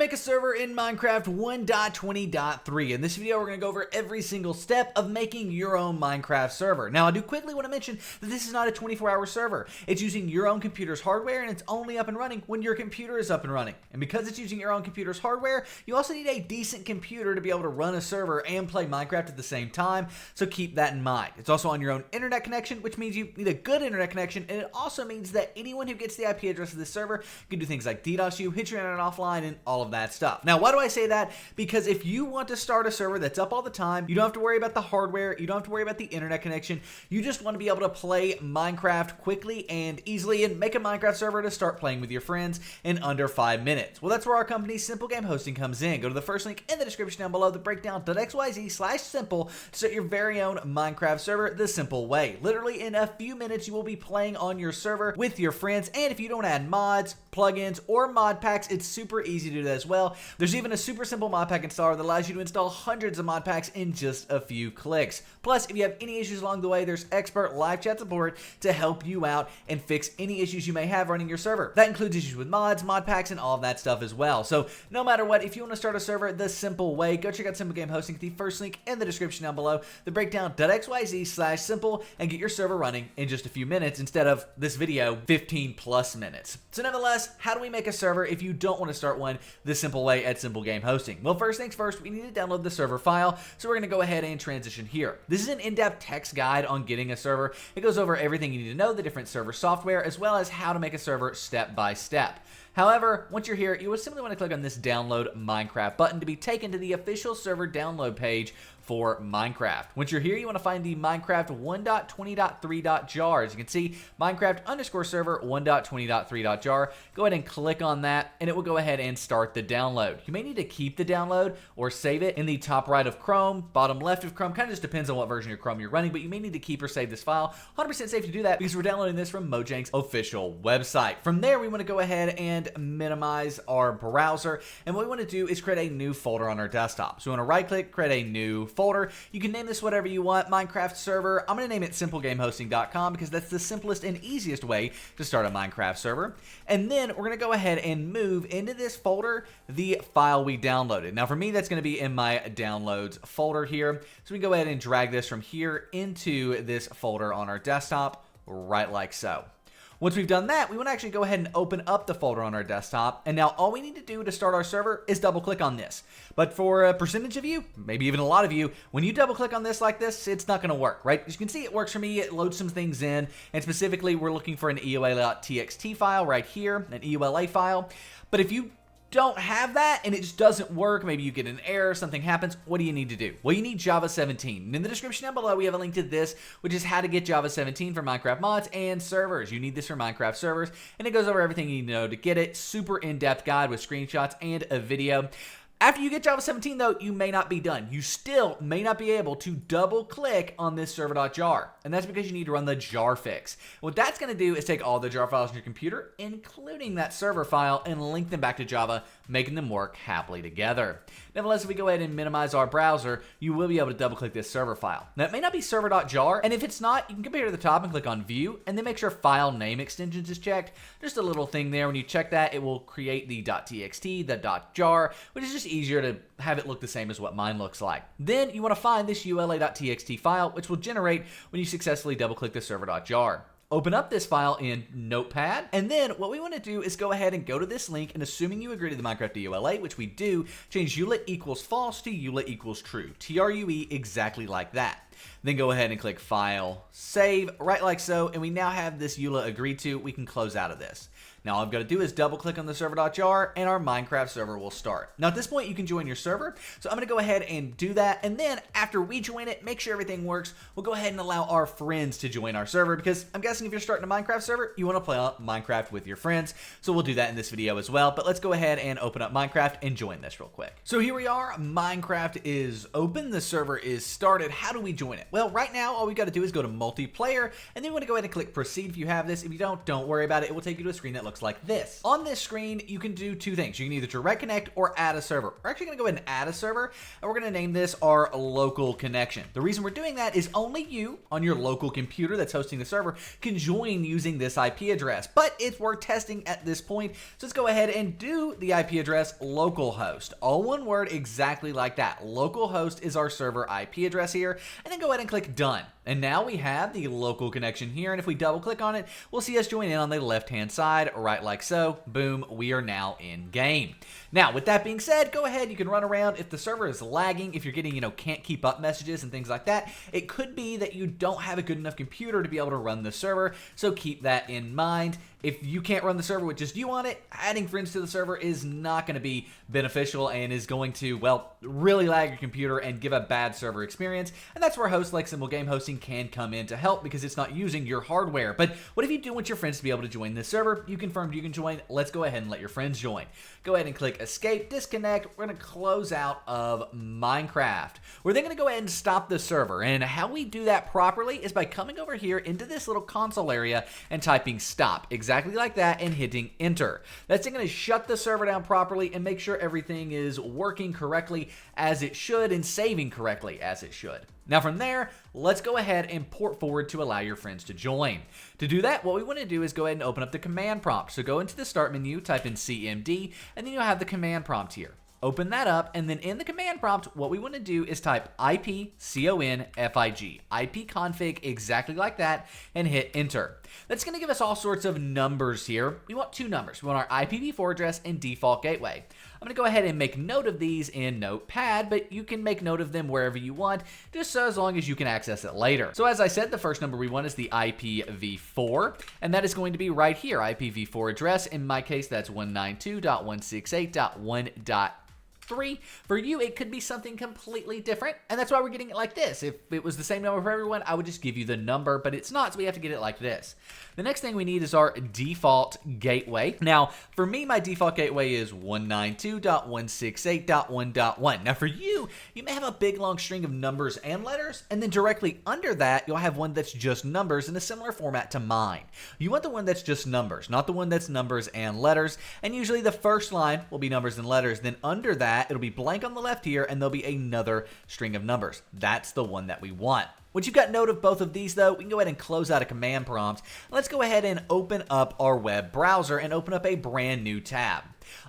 make a server in Minecraft 1.20.3. In this video, we're going to go over every single step of making your own Minecraft server. Now, I do quickly want to mention that this is not a 24-hour server. It's using your own computer's hardware, and it's only up and running when your computer is up and running. And because it's using your own computer's hardware, you also need a decent computer to be able to run a server and play Minecraft at the same time, so keep that in mind. It's also on your own internet connection, which means you need a good internet connection, and it also means that anyone who gets the IP address of this server can do things like DDoS you, hit your internet offline, and all of that stuff. Now, why do I say that? Because if you want to start a server that's up all the time, you don't have to worry about the hardware, you don't have to worry about the internet connection, you just want to be able to play Minecraft quickly and easily and make a Minecraft server to start playing with your friends in under 5 minutes. Well, that's where our company Simple Game Hosting comes in. Go to the first link in the description down below, the breakdown.xyz/simple, to start your very own Minecraft server the simple way. Literally in a few minutes, you will be playing on your server with your friends, and if you don't add mods, plugins, or mod packs, it's super easy to do that as well. There's even a super simple mod pack installer that allows you to install hundreds of mod packs in just a few clicks. Plus, if you have any issues along the way, there's expert live chat support to help you out and fix any issues you may have running your server. That includes issues with mods, mod packs, and all of that stuff as well. So no matter what, if you want to start a server the simple way, go check out Simple Game Hosting at the first link in the description down below, the breakdown.xyz/simple, and get your server running in just a few minutes instead of this video 15 plus minutes. So nevertheless, how do we make a server if you don't want to start one the simple way at Simple Game Hosting? Well, first things first, we need to download the server file, so we're going to go ahead and transition here. This is an in-depth text guide on getting a server. It goes over everything you need to know, the different server software, as well as how to make a server step by step. However, once you're here, you would simply want to click on this Download Minecraft button to be taken to the official server download page for Minecraft. Once you're here, you want to find the Minecraft 1.20.3.jar. As you can see, Minecraft_server 1.20.3.jar. Go ahead and click on that, and it will go ahead and start the download. You may need to keep the download or save it in the top right of Chrome, bottom left of Chrome. Kind of just depends on what version of Chrome you're running, but you may need to keep or save this file. 100% safe to do that because we're downloading this from Mojang's official website. From there, we want to go ahead and minimize our browser, and what we want to do is create a new folder on our desktop. So we want to right-click, create a new folder. You can name this whatever you want, Minecraft server. I'm going to name it simplegamehosting.com because that's the simplest and easiest way to start a Minecraft server. And then we're going to go ahead and move into this folder the file we downloaded. Now for me, that's going to be in my downloads folder here. So we can go ahead and drag this from here into this folder on our desktop, right like so. Once we've done that, we want to actually go ahead and open up the folder on our desktop. And now all we need to do to start our server is double click on this. But for a percentage of you, maybe even a lot of you, when you double click on this like this, it's not going to work, right? As you can see, it works for me. It loads some things in. And specifically, we're looking for an EULA.txt file right here, an EULA file. But if you don't have that and it just doesn't work, maybe you get an error, something happens, what do you need to do? Well, you need Java 17. And in the description down below, we have a link to this, which is how to get Java 17 for Minecraft mods and servers. You need this for Minecraft servers, and it goes over everything you need to know to get it. Super in-depth guide with screenshots and a video. After you get Java 17, though, you may not be done. You still may not be able to double-click on this server.jar, and that's because you need to run the jar fix. What that's going to do is take all the jar files on your computer, including that server file, and link them back to Java, making them work happily together. Nevertheless, if we go ahead and minimize our browser, you will be able to double-click this server file. Now, it may not be server.jar, and if it's not, you can come here to the top and click on View, and then make sure File Name Extensions is checked. Just a little thing there. When you check that, it will create the .txt, the .jar, which is just easier to have it look the same as what mine looks like. Then you want to find this ULA.txt file, which will generate when you successfully double-click the server.jar. Open up this file in Notepad, and then what we want to do is go ahead and go to this link, and assuming you agree to the Minecraft EULA, which we do, change EULA equals false to EULA equals true. TRUE, exactly like that. Then go ahead and click File, Save, right like so, and we now have this EULA agreed to. We can close out of this. Now all I've got to do is double click on the server.jar and our Minecraft server will start. Now at this point you can join your server, so I'm going to go ahead and do that, and then after we join it, make sure everything works, we'll go ahead and allow our friends to join our server, because I'm guessing if you're starting a Minecraft server, you want to play Minecraft with your friends, so we'll do that in this video as well. But let's go ahead and open up Minecraft and join this real quick. So here we are, Minecraft is open, the server is started. How do we join join it? Well, right now, all we got to do is go to multiplayer, and then we want to go ahead and click proceed if you have this. If you don't worry about it. It will take you to a screen that looks like this. On this screen, you can do two things. You can either direct connect or add a server. We're actually going to go ahead and add a server, and we're going to name this our local connection. The reason we're doing that is only you on your local computer that's hosting the server can join using this IP address, but it's worth testing at this point. So let's go ahead and do the IP address localhost. All one word, exactly like that. Localhost is our server IP address here, and then go ahead and click done. And now we have the local connection here, and if we double click on it, we'll see us join in on the left-hand side, right like so. Boom, we are now in game. Now, with that being said, go ahead, you can run around. If the server is lagging, if you're getting, can't keep up messages and things like that, it could be that you don't have a good enough computer to be able to run the server, so keep that in mind. If you can't run the server with just you on it, adding friends to the server is not going to be beneficial and is going to, well, really lag your computer and give a bad server experience. And that's where hosts like Simple Game Hosting can come in to help because it's not using your hardware. But what if you do want your friends to be able to join this server? You confirmed you can join. Let's go ahead and let your friends join. Go ahead and click escape, disconnect. We're going to close out of Minecraft. We're then going to go ahead and stop the server. And how we do that properly is by coming over here into this little console area and typing stop. Exactly like that, and hitting enter. That's going to shut the server down properly and make sure everything is working correctly as it should and saving correctly as it should. Now from there, let's go ahead and port forward to allow your friends to join. To do that, what we want to do is go ahead and open up the command prompt. So go into the start menu, type in CMD, and then you'll have the command prompt here. Open that up, and then in the command prompt, what we want to do is type ipconfig, ipconfig, exactly like that, and hit enter. That's going to give us all sorts of numbers here. We want two numbers. We want our IPv4 address and default gateway. I'm going to go ahead and make note of these in Notepad, but you can make note of them wherever you want, just so as long as you can access it later. So as I said, the first number we want is the IPv4, and that is going to be right here, IPv4 address. In my case, that's 192.168.1.3. For you, it could be something completely different, and that's why we're getting it like this. If it was the same number for everyone, I would just give you the number, but it's not, so we have to get it like this. The next thing we need is our default gateway. Now, for me, my default gateway is 192.168.1.1. Now, for you, you may have a big long string of numbers and letters, and then directly under that, you'll have one that's just numbers in a similar format to mine. You want the one that's just numbers, not the one that's numbers and letters, and usually the first line will be numbers and letters. Then under that, it'll be blank on the left here, and there'll be another string of numbers. That's the one that we want. Once you've got note of both of these, though, we can go ahead and close out a command prompt. Let's go ahead and open up our web browser and open up a brand new tab.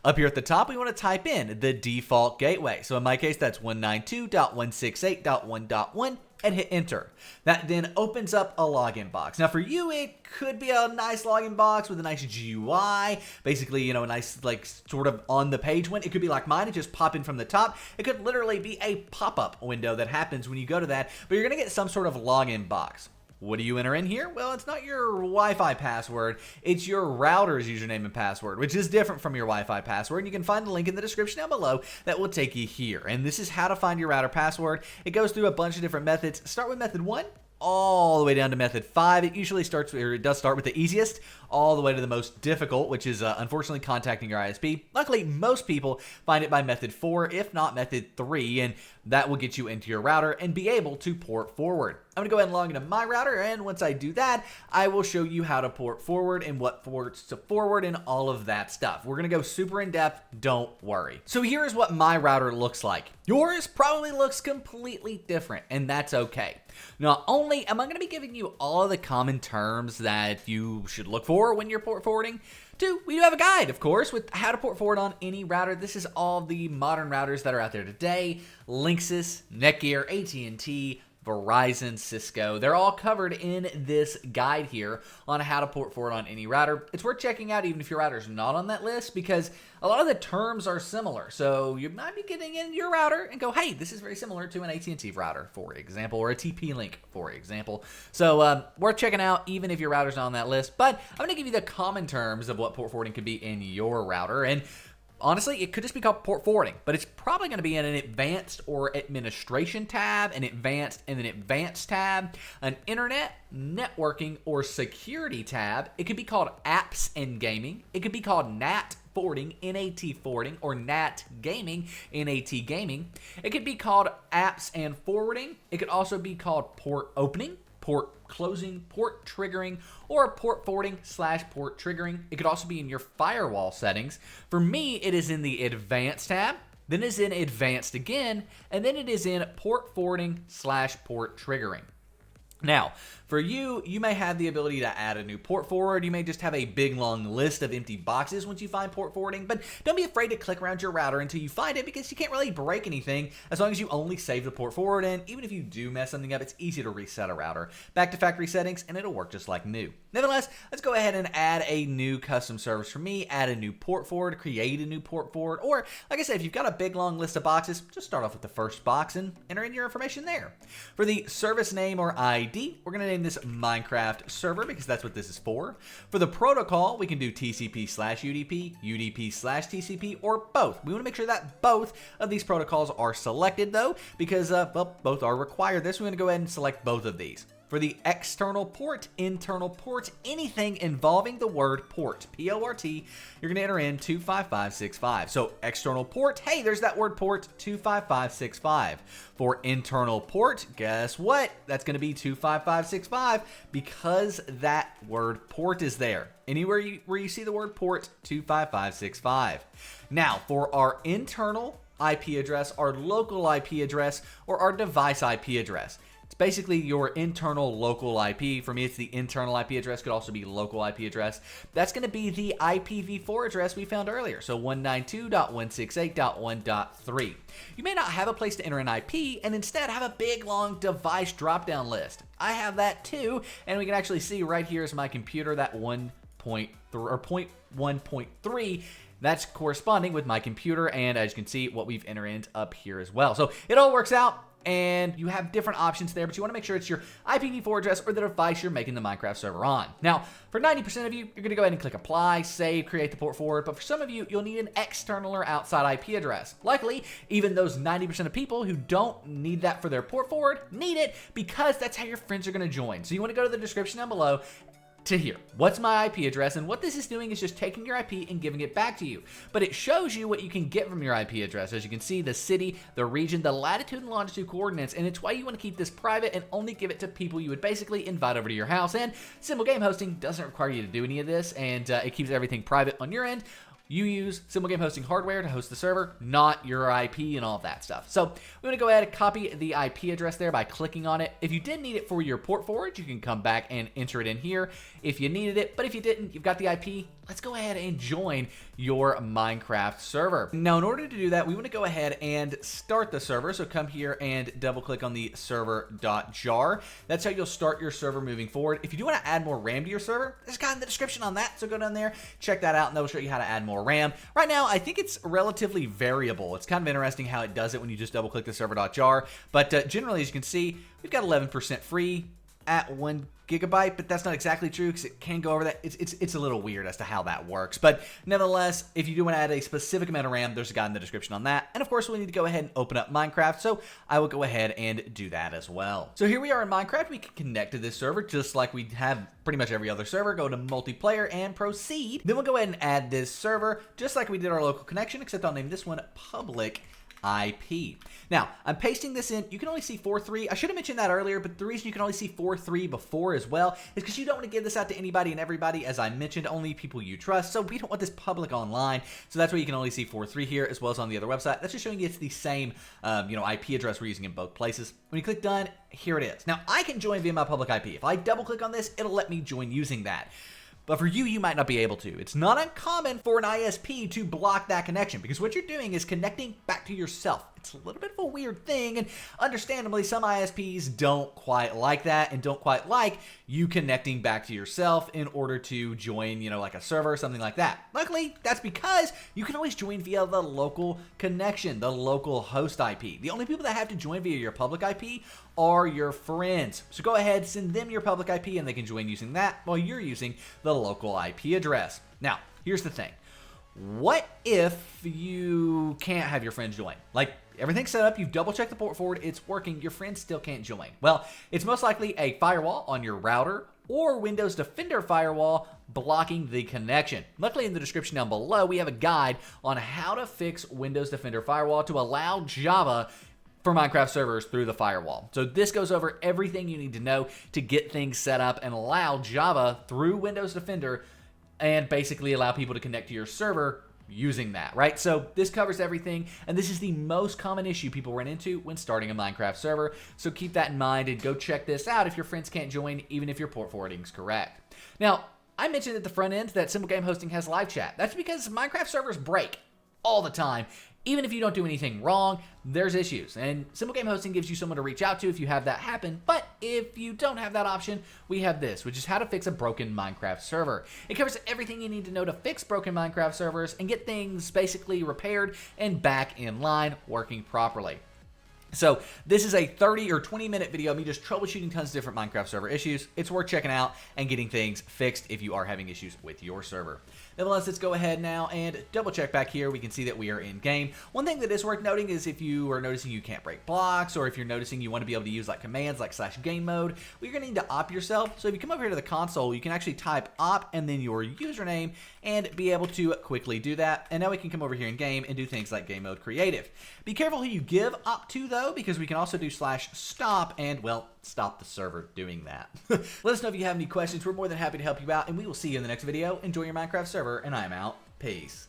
Up here at the top, we want to type in the default gateway. So in my case, that's 192.168.1.1. and hit enter. That then opens up a login box. Now for you, it could be a nice login box with a nice GUI, basically, a nice like sort of on the page one. It could be like mine and just pop in from the top. It could literally be a pop-up window that happens when you go to that, but you're gonna get some sort of login box. What do you enter in here? Well, it's not your Wi-Fi password. It's your router's username and password, which is different from your Wi-Fi password. You can find the link in the description down below that will take you here. And this is how to find your router password. It goes through a bunch of different methods. Start with method 1. All the way down to method 5. It usually starts, or it does start with the easiest, all the way to the most difficult, which is unfortunately contacting your ISP. Luckily, most people find it by method 4, if not method 3, and that will get you into your router and be able to port forward. I'm going to go ahead and log into my router, and once I do that, I will show you how to port forward and what ports to forward and all of that stuff. We're going to go super in depth, don't worry. So here is what my router looks like. Yours probably looks completely different, and that's okay. Not only am I going to be giving you all of the common terms that you should look for when you're port forwarding, 2, we do have a guide, of course, with how to port forward on any router. This is all the modern routers that are out there today. Linksys, Netgear, AT&T, Verizon, Cisco. They're all covered in this guide here on how to port forward on any router. It's worth checking out even if your router is not on that list because a lot of the terms are similar. So you might be getting in your router and go, hey, this is very similar to an AT&T router, for example, or a TP-Link, for example. So worth checking out even if your router's not on that list. But I'm going to give you the common terms of what port forwarding could be in your router. And Honestly, it could just be called port forwarding, but it's probably going to be in an advanced or administration tab, an advanced and an advanced tab, an internet, networking, or security tab. It could be called apps and gaming. It could be called NAT forwarding, NAT forwarding, or NAT gaming, NAT gaming. It could be called apps and forwarding. It could also be called port opening, port closing, port triggering, or port forwarding / port triggering. It could also be in your firewall settings. For me, it is in the advanced tab, then it is in advanced again, and then it is in port forwarding / port triggering. Now, for you, you may have the ability to add a new port forward. You may just have a big long list of empty boxes once you find port forwarding, but don't be afraid to click around your router until you find it, because you can't really break anything as long as you only save the port forward, and even if you do mess something up, it's easy to reset a router back to factory settings and it'll work just like new. Nevertheless, let's go ahead and add a new custom service for me, add a new port forward, create a new port forward, or like I said, if you've got a big long list of boxes, just start off with the first box and enter in your information there. For the service name or ID, we're going to name this Minecraft server because that's what this is for. For the protocol, we can do TCP/UDP, UDP/TCP, or both. We want to make sure that both of these protocols are selected though, because well, both are required. This, we're going to go ahead and select both of these. For the external port, internal port, anything involving the word port, P-O-R-T, you're going to enter in 25565. So external port, hey, there's that word port, 25565. For internal port, guess what? That's going to be 25565 because that word port is there. Anywhere where you see the word port, 25565. Now, for our internal IP address, our local IP address, or our device IP address, it's basically your internal local IP. For me, it's the internal IP address. Could also be local IP address. That's going to be the IPv4 address we found earlier. So 192.168.1.3. You may not have a place to enter an IP and instead have a big long device drop-down list. I have that too, and we can actually see right here is my computer, that 1.1.3. That's corresponding with my computer, and as you can see, what we've entered in up here as well. So it all works out. And you have different options there, but you want to make sure it's your IPv4 address or the device you're making the Minecraft server on. Now, for 90% of you, you're going to go ahead and click apply, save, create the port forward, but for some of you, you'll need an external or outside IP address. Luckily, even those 90% of people who don't need that for their port forward need it, because that's how your friends are going to join. So you want to go to the description down below to here. What's my IP address? And what this is doing is just taking your IP and giving it back to you. But it shows you what you can get from your IP address. As you can see, the city, the region, the latitude and longitude coordinates, and it's why you want to keep this private and only give it to people you would basically invite over to your house. And Simple Game Hosting doesn't require you to do any of this, and it keeps everything private on your end. You use Simple Game Hosting hardware to host the server, not your IP and all of that stuff. So we want to go ahead and copy the IP address there by clicking on it. If you did need it for your port forward, you can come back and enter it in here if you needed it. But if you didn't, you've got the IP. Let's go ahead and join your Minecraft server. Now, in order to do that, we want to go ahead and start the server. So come here and double click on the server.jar. That's how you'll start your server moving forward. If you do want to add more RAM to your server, there's a guide in the description on that. So go down there, check that out, and that'll show you how to add more RAM. Right now, I think it's relatively variable. It's kind of interesting how it does it when you just double click the server.jar. But generally, as you can see, we've got 11% free at 1 gigabyte, but that's not exactly true because it can go over that. It's a little weird as to how that works. But nevertheless, if you do want to add a specific amount of RAM, there's a guide in the description on that. And of course, we'll need to go ahead and open up Minecraft. So I will go ahead and do that as well. So here we are in Minecraft. We can connect to this server just like we have pretty much every other server. Go to multiplayer and proceed. Then we'll go ahead and add this server just like we did our local connection, except I'll name this one public IP. Now, I'm pasting this in. You can only see 4.3. I should have mentioned that earlier, but the reason you can only see 4.3 before as well is because you don't want to give this out to anybody and everybody. As I mentioned, only people you trust. So we don't want this public online. So that's why you can only see 4.3 here as well as on the other website. That's just showing you it's the same IP address we're using in both places. When you click done, here it is. Now, I can join via my public IP. If I double click on this, it'll let me join using that. But for you, you might not be able to. It's not uncommon for an ISP to block that connection because what you're doing is connecting back to yourself. It's a little bit of a weird thing, and understandably, some ISPs don't quite like that and don't quite like you connecting back to yourself in order to join, like a server or something like that. Luckily, that's because you can always join via the local connection, the local host IP. The only people that have to join via your public IP are your friends. So go ahead, send them your public IP, and they can join using that while you're using the local IP address. Now, here's the thing. what if you can't have your friends join? Like, everything's set up, you've double checked the port forward, it's working, your friends still can't join. Well, it's most likely a firewall on your router or Windows Defender firewall blocking the connection. Luckily, in the description down below, we have a guide on how to fix Windows Defender firewall to allow Java for Minecraft servers through the firewall. So this goes over everything you need to know to get things set up and allow Java through Windows Defender and basically allow people to connect to your server using that, right? So this covers everything, and this is the most common issue people run into when starting a Minecraft server. So keep that in mind and go check this out if your friends can't join, even if your port forwarding is correct. Now, I mentioned at the front end that Simple Game Hosting has live chat. That's because Minecraft servers break all the time. Even if you don't do anything wrong, there's issues. And Simple Game Hosting gives you someone to reach out to if you have that happen. But if you don't have that option, we have this, which is how to fix a broken Minecraft server. It covers everything you need to know to fix broken Minecraft servers and get things basically repaired and back in line working properly. So this is a 30 or 20 minute video of me just troubleshooting tons of different Minecraft server issues. It's worth checking out and getting things fixed if you are having issues with your server. Nevertheless, let's go ahead now and double check back here. We can see that we are in game. One thing that is worth noting is if you are noticing you can't break blocks, or if you're noticing you want to be able to use like commands like /game mode, well, you're going to need to op yourself. So if you come over here to the console, you can actually type op and then your username and be able to quickly do that. And now we can come over here in game and do things like game mode creative. Be careful who you give op to though, because we can also do /stop and, well, stop the server doing that. Let us know if you have any questions. We're more than happy to help you out, and we will see you in the next video. Enjoy your Minecraft server, and I'm out. Peace.